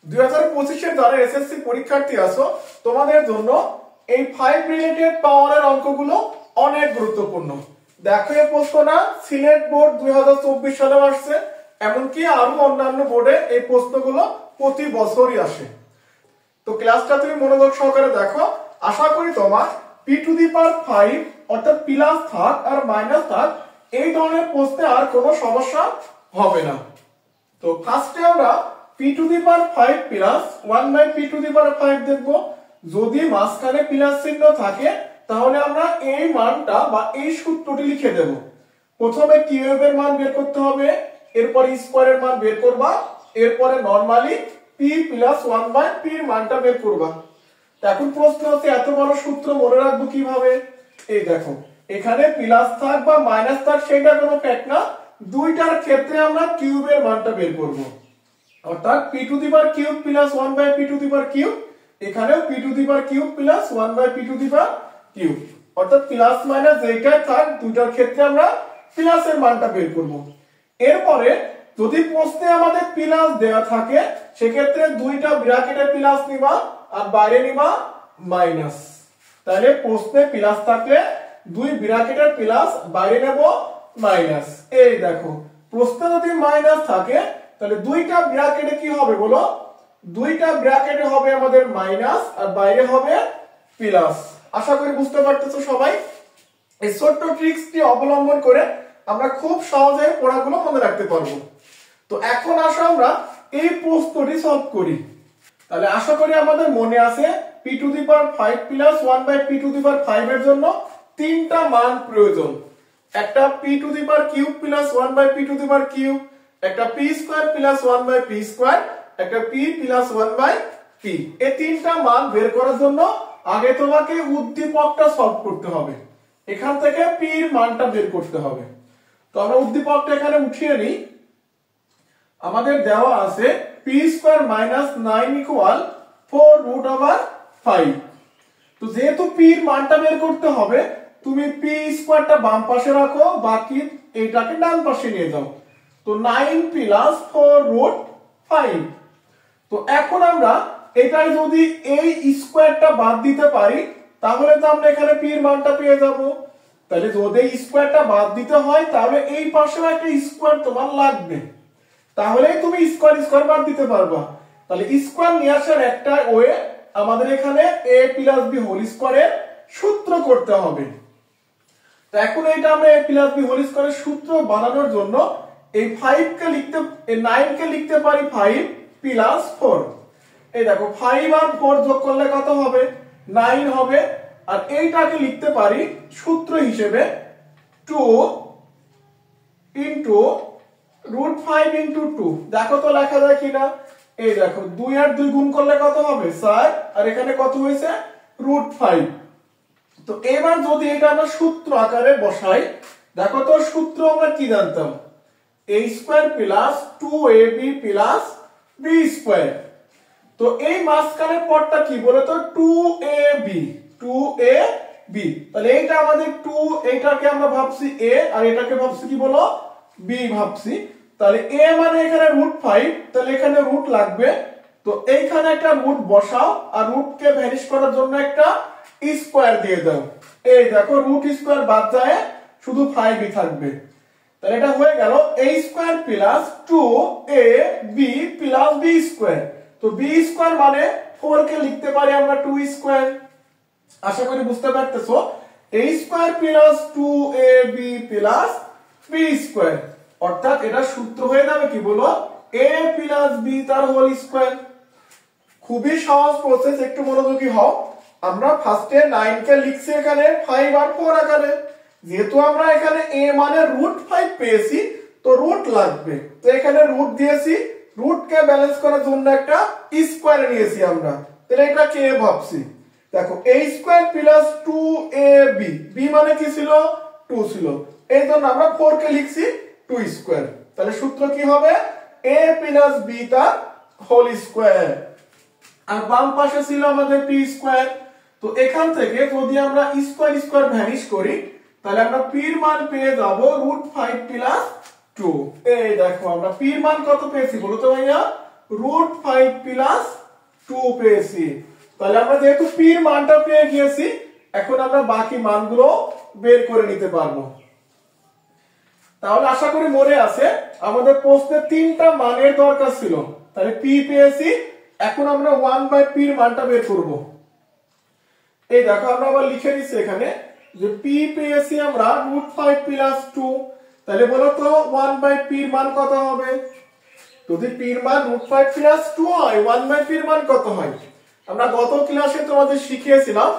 2025 যারা এসএসসি পরীক্ষার্থী আছো তোমাদের জন্য এই 5 রিলেটেড পাওয়ারের অঙ্কগুলো অনেক গুরুত্বপূর্ণ। দেখো এই প্রশ্নটা সিলেট বোর্ড 2024 সালে আসছে, এমনকি আরো অন্যান্য বোর্ডে এই প্রশ্নগুলো প্রতি বছরই আসে। তো ক্লাসটা তুমি মনোযোগ সহকারে দেখো, আশা করি তোমার p⁵ অর্থাৎ প্লাস থাক আর মাইনাস থাক এই ধরনের প্রশ্নে আর কোনো সমস্যা হবে না। তো ফার্স্টে আমরা p⁵ প্লাস 1/p⁵ দেখব। যদি মাঝখানে প্লাস চিহ্ন থাকে তাহলে আমরা এই মানটা বা এই সূত্রটি লিখে দেব। প্রথমে কিউবের মান বের করতে হবে, এরপর স্কয়ারের মান বের করবা, এরপরে নরমালি p প্লাস 1/p এর মানটা বের করবা। এখন প্রশ্ন হচ্ছে এত বড় সূত্র মনে রাখবো কিভাবে? এই দেখো এখানে প্লাস থাক বা মাইনাস থাক সেটা কোনো ফ্যাক্ট না, দুইটার ক্ষেত্রে আমরা কিউবের মানটা বের করব। অর্থাৎ p³ প্লাস 1/p⁵, এখানেও p³ প্লাস 1/p⁵, অর্থাৎ প্লাস মাইনাস যেটাই থাক দুইটার ক্ষেত্রে আমরা প্লাসের মানটা বের করব। এরপরে যদি প্রশ্নে আমাদের প্লাস দেওয়া থাকে সেক্ষেত্রে দুইটা ব্র্যাকেটে প্লাস নিবা আর বাইরে নিবা মাইনাস। তাহলে প্রশ্নে প্লাস থাকলে দুই ব্র্যাকেটের প্লাস বাইরে নেব মাইনাস। এই দেখো প্রশ্নে যদি মাইনাস থাকে তাহলে দুইটা ব্র্যাকেটে কি হবে বলো? দুইটা ব্র্যাকেটে হবে আমাদের মাইনাস আর বাইরে হবে প্লাস। আশা করি বুঝতে পারতেছো সবাই। এই ছোট্ট ট্রিক্সটি অবলম্বন করে আমরা খুব সহজে পড়াগুলো মনে রাখতে পারবো। তো এখন আসো আমরা এই প্রশ্নটি সলভ করি। তাহলে আশা করি আমাদের মনে আছে p⁵ প্লাস 1/p⁵ এর জন্য তিনটা মান প্রয়োজন। একটা p³ প্লাস 1/p⁵, একটা p² প্লাস 1/p², একটা p প্লাস 1/p। এই তিনটা মান বের করার জন্য আগে তোমাকে উদ্দীপকটা সলভ করতে হবে, এখান থেকে p এর মানটা বের করতে হবে। তো আমরা উদ্দীপকটা এখানে উঠিয়ে নিই। আমাদের দেওয়া আছে p² - 9 = 4√5। তো যেহেতু p এর মানটা বের করতে হবে তুমি p² বাম পাশে রাখো, বাকি এটাকে ডান পাশে নিয়ে যাও। তো 9 প্লাস 4√5। তো এখন আমরা এটার যদি এই স্কয়ারটা বাদ দিতে পারি তাহলে তো আমরা এখানে p এর মানটা পেয়ে যাব। তাহলে যদি স্কয়ারটা বাদ দিতে হয় তাহলে এই পাশেও একটা স্কয়ার তোমার লাগবে, তাহলেই তুমি স্কয়ার বাদ দিতে পারবা। তাহলে স্কয়ার নিয়ে আসার একটা ওয়ে আমাদের এখানে a + b² এর সূত্র করতে হবে। তো এখন এটা আমরা a + b² এর সূত্র বানানোর জন্য এই 5 কে লিখতে এই 9 কে লিখতে পারি 5 + 4। এই দেখো 5 আর 4 যোগ করলে কত হবে? 9 হবে। আর এইটাকে লিখতে পারি সূত্র হিসেবে 2 √5 * 2। দেখো তো লেখা যায় কিনা? এই দেখো 2 আর 2 গুণ করলে কত হবে? 4। আর এখানে কত হয়েছে? √5। তো এবার যদি এটা আমরা সূত্র আকারে বসাই, দেখো তো সূত্র আমরা কি জানতাম? a² + 2ab + b²। তো এই মাঝখানের পদটা কি বলতো? 2ab। তাহলে এইটা আমাদের 2, এইটাকে আমরা ভাবছি a আর এটাকে ভাবছি কি বলো? b ভাবছি। তাহলে a মানে এখানে √5, তাহলে এখানে রুট লাগবে। তো এইখানে একটা রুট বসাও আর রুটকে ভ্যানিশ করার জন্য একটা স্কয়ার দিয়ে দাও। এই দেখো √² বাদ যায় শুধু 5ই থাকবে। তাহলে এটা হয়ে গেল a² + 2ab + b²। তো b² মানে 4 কে লিখতে পারি আমরা 2²। আশা করি বুঝতে পারতেছো। a² + 2ab + b², অর্থাৎ এটা সূত্র হয়ে যাবে কি বলো? a + b তার হোল স্কয়ার। খুবই সহজ প্রসেস, একটু মনোযোগী হও। আমরা ফার্স্টে 9 কে লিখছি এখানে 5 আর 4 আকারে। যেহেতু আমরা এখানে a মানে √5 পেয়েছি তো রুট লাগবে, তো এখানে রুট দিয়েছি। রুটকে ব্যালেন্স করার জন্য একটা স্কয়ার নিয়েছি আমরা, তাহলে এটা কে ভাবছি। দেখো a² + 2ab, b মানে কি ছিল? 2 ছিল, এই জন্য আমরা 4 কে লিখছি 2²। তাহলে সূত্র কি হবে? a + b তার হোল স্কয়ার। আর বাম পাশে ছিল আমাদের p²। তো এখান থেকে যদি আমরা স্কয়ার ভ্যানিশ করি তাহলে আমরা p এর মান পেয়ে যাব √5 + 2। এই দেখো আমরা p এর মান কত পেয়েছি বলো তো ভাইয়া? √5 প্লাস 2 পেয়েছি। তাহলে আমরা যেহেতু p এর মানটা পেয়ে গিয়েছি, এখন আমরা বাকি মানগুলো বের করে নিতে পারবো। তাহলে আশা করি মনে আছে আমাদের প্রশ্নে তিনটা মানের দরকার ছিল। তাহলে p পেয়েছি, এখন আমরা 1/p এর মানটা বের করব। এই দেখো আমরা আবার লিখে দিচ্ছি এখানে যে p পেয়েছি আমরা √5 প্লাস 2। তাহলে বলো তো 1/p এর মান কত হবে? যদি p এর মান √5 প্লাস 2 হয়, 1/p এর মান কত হয়? আমরা গত ক্লাসে তোমাদের শিখিয়েছিলাম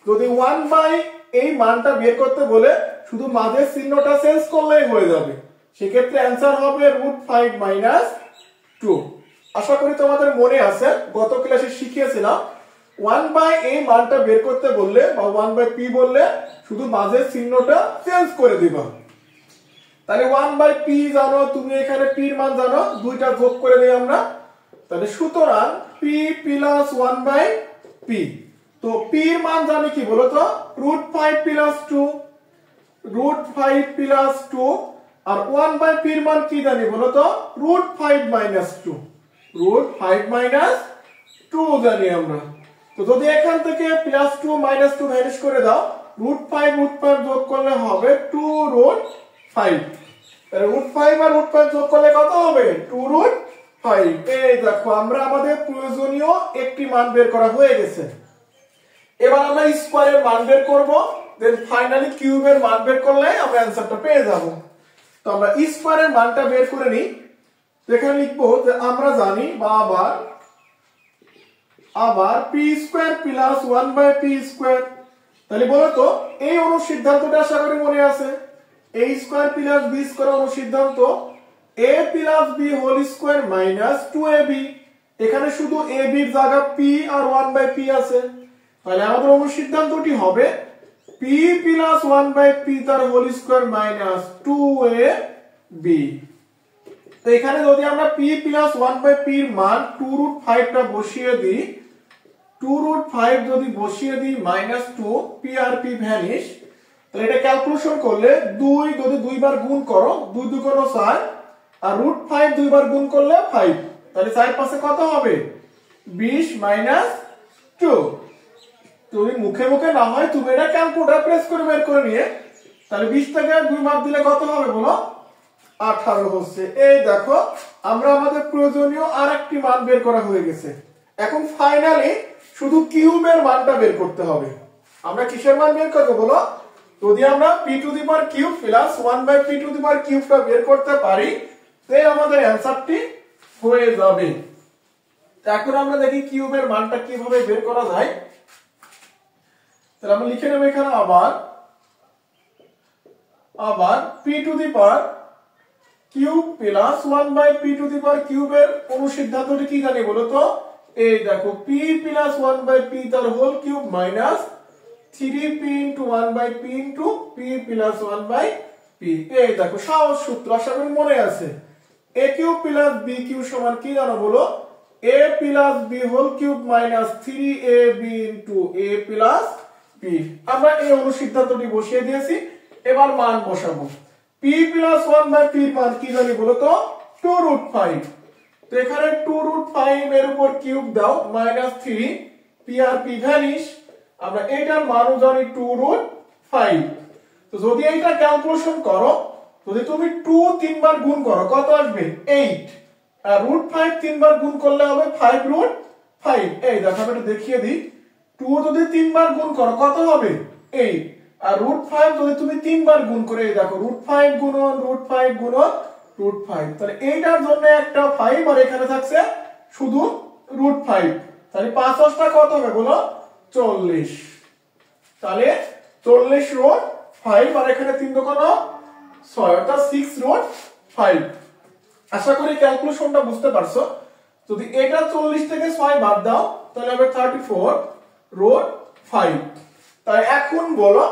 যদি 1/ এই মানটা বের করতে বলে শুধু মাঝের চিহ্নটা চেঞ্জ করলেই হয়ে যাবে। সেক্ষেত্রে অ্যান্সার হবে √5 মাইনাস 2। আশা করি তোমাদের মনে আছে গত ক্লাসে শিখিয়েছিলাম 1/, এই মানটা বের করতে বললে বা 1/p বললে শুধু মাঝের চিহ্নটা চেঞ্জ করে দিবা। তাহলে 1/p জানো, তুমি এখানে p এর মান জানো, দুইটা যোগ করে দেই আমরা। তাহলে সুতরাং p প্লাস 1/p। তো p এর মান জানি কি বলো তো? √5 প্লাস 2, √5 প্লাস 2। আর 1/p এর মান কি জানি বলো তো? √5 মাইনাস 2, √5 মাইনাস 2 জানি আমরা। তো যদি এখান থেকে প্লাস 2 মাইনাস 2 ভ্যানিশ করে দাও, √5 যোগ করলে হবে 2√5। তাহলে √5 আর √5 যোগ করলে কত হবে? 2√5। এই দেখো আমরা আমাদের প্রয়োজনীয় একটি মান বের করা হয়ে গেছে। এবার আমরা স্কয়ারের মান বের করব, দেন ফাইনালি কিউবের মান বের করলে আমরা অ্যানসারটা পেয়ে যাব। তো আমরা স্কয়ারের মানটা বের করে নিই। এখানে লিখবো যে আমরা জানি বা আবার p square plus 1/p square. তাহলে বলো তো এই অনুসিদ্ধান্তটা আশা করি মনে আছে। a square plus b square অনুসিদ্ধান্ত a plus b whole square minus 2ab। এখানে শুধু ab এর জায়গা p আর 1/p আছে। তাহলে আমাদের অনুসিদ্ধান্তটি হবে p প্লাস 1/p তার হোল স্কয়ার মাইনাস 2ab। তো এখানে যদি আমরা p প্লাস 1/p এর মান 2√5 টা বসিয়ে দিই, 2√5 যদি বসিয়ে দিই মাইনাস 2, p আর p ভ্যানিশ। তাহলে এটা ক্যালকুলেশন করলে 2 যদি দুইবার গুণ করো 2 2 গুণ 4, আর √5 দুইবার গুণ করলে 5। তাহলে 4 পাশে কত হবে? 20 মাইনাস 2। তুমি মুখে মুখে না হয় তুমি এটা ক্যালকুলেটর প্রেস করে বের করে নিয়ে, তাহলে 20 থেকে 2 বাদ দিলে কত হবে বলো? 18 হচ্ছে। এই দেখো আমরা আমাদের প্রয়োজনীয় আরেকটি মান বের করা হয়ে গেছে। এখন ফাইনালি শুধু কিউবের মানটা বের করতে হবে। আমরা কিসের মান বের করব বলো? যদি আমরা p to the power cube plus 1/p to the power কিউবটা বের করতে পারি, তাহলে আমাদের অ্যানসারটি হয়ে যাবে। এখন আমরা দেখি কিউবের মানটা কিভাবে বের করা যায়। তাহলে আমরা লিখে নেব এখানে আবার p to the power cube plus 1/p to the power কিউবের অনুসিদ্ধান্তটি কি জানি বলো তো? এই দেখো p প্লাস 1/p তার whole cube minus 3p into 1/p into p plus 1/p। এই দেখো সহজ সূত্র, আশা করি মনে আছে। a cube plus b cube সমান কি জানো বলো? a plus b whole cube minus 3ab into a plus b। আমরা এই অনুসিদ্ধান্তটি বসিয়ে দিয়েছি, এবার মান বসাবো। p প্লাস 1/p এর মান কি জানি বলো তো? 2√5। তো এখানে 2√5 এর উপর কিউব দাও মাইনাস 3, p আর p ভ্যানিশ। আমরা এটার মানও জানি 2√5। তো যদি এইটা ক্যালকুলেশন করো, যদি তুমি 2 তিনবার গুণ করো কত আসবে? 8। আর √5 তিনবার গুণ করলে হবে 5√5। এই দেখো আমি এটা দেখিয়ে দিই। 2 যদি তিনবার গুণ করো কত হবে? 8। আর √5 যদি তুমি তিনবার গুণ করে, এই দেখো √5 গুণন √5 গুণন √5। তাহলে এইটার জন্য একটা 5 আর এখানে থাকছে শুধু √5। তাহলে 5 টা কত হবে বলো? 40। তাহলে 40√5 আর এখানে 3 দোকান 6, অর্থাৎ 6√5। আশা করি ক্যালকুলেশনটা বুঝতে পারছো। যদি এটা 40 থেকে 6 বাদ দাও তাহলে হবে 34√5। তাই এখন বলো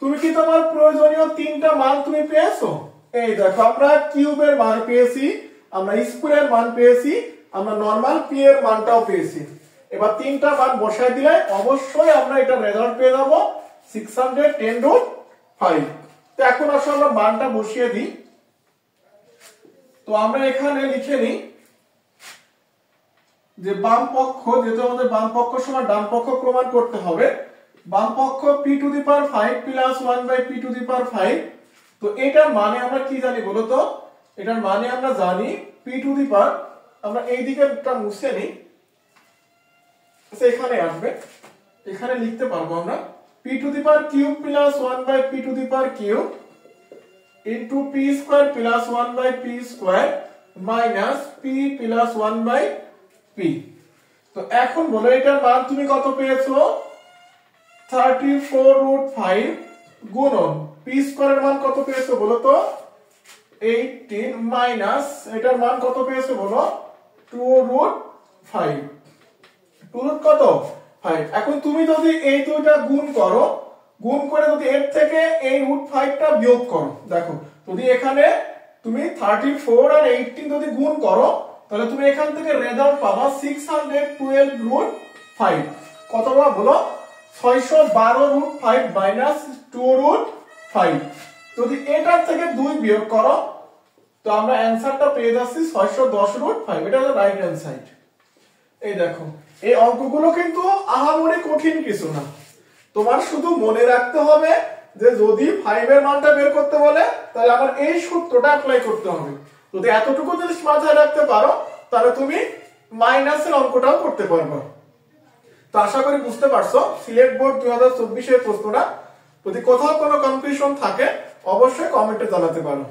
তুমি কি তোমার প্রয়োজনীয় তিনটা মান তুমি পেয়েছো? এই দেখো আমরা কিউবের মান পেয়েছি, আমরা স্কয়ারের মান পেয়েছি, আমরা নরমাল p এর মানটাও পেয়েছি। এবার তিনটা মান বসাই দিলে অবশ্যই আমরা এটা রেজাল্ট পেয়ে যাব 610√5। তো এখন আসলে আমরা মানটা বসিয়ে দিই। তো আমরা এখানে লিখে নিই যে বাম পক্ষ, যেহেতু আমাদের বাম পক্ষ সমান ডান পক্ষ প্রমাণ করতে হবে, বাম পক্ষ p to the power 5 plus 1 by p to the power 5। তো এটার মানে আমরা কি জানি বলো তো? এটার মানে আমরা জানি p টু দি পাওয়ার, আমরা এই দিকেটা মুছে নিই, এখানে আসবে, এখানে লিখতে পারবো আমরা p to the power cube plus 1 by p to the power cube into p square plus 1 by p square minus p plus 1 by p। তো এখন বলো এটার মান তুমি কত পেয়েছো? 34√5 গুণন p স্কয়ারের মান কত পেয়েছো বলো তো? 18 মাইনাস এটার মান কত পেয়েছো বলো? 2√5, 2 রুট কত? 5। এখন তুমি যদি এই দুইটা গুণ করো, গুণ করে যদি এর থেকে এই √5 টা বিয়োগ করো, দেখো যদি এখানে তুমি 34 আর 18 যদি গুণ করো, তাহলে তুমি এখান থেকে রেজাল্ট পাবা 612√5। কত পাবা বলো? 612√5 মাইনাস 2√5। যদি এটার থেকে 2 বিয়োগ করো, তো আমরা অ্যানসারটা পেয়ে যাচ্ছি 610√5। এটা হলো রাইট হ্যান্ড সাইড। এই দেখো, এই অঙ্কগুলো কিন্তু আহামরি কঠিন কিছু না, তোমার শুধু মনে রাখতে হবে যে যদি 5 এর মানটা বের করতে বলে তাহলে আমার এই সূত্রটা অ্যাপ্লাই করতে হবে। যদি এতটুকু জিনিস মাথায় রাখতে পারো তাহলে তুমি মাইনাসের অঙ্কটাও করতে পারবে। তো আশা করি বুঝতে পারছো সিলেট বোর্ড 2024 এর প্রশ্নটা। যদি কোথাও কোনো কনফিউশন থাকে অবশ্যই কমেন্টে জানাতে পারো।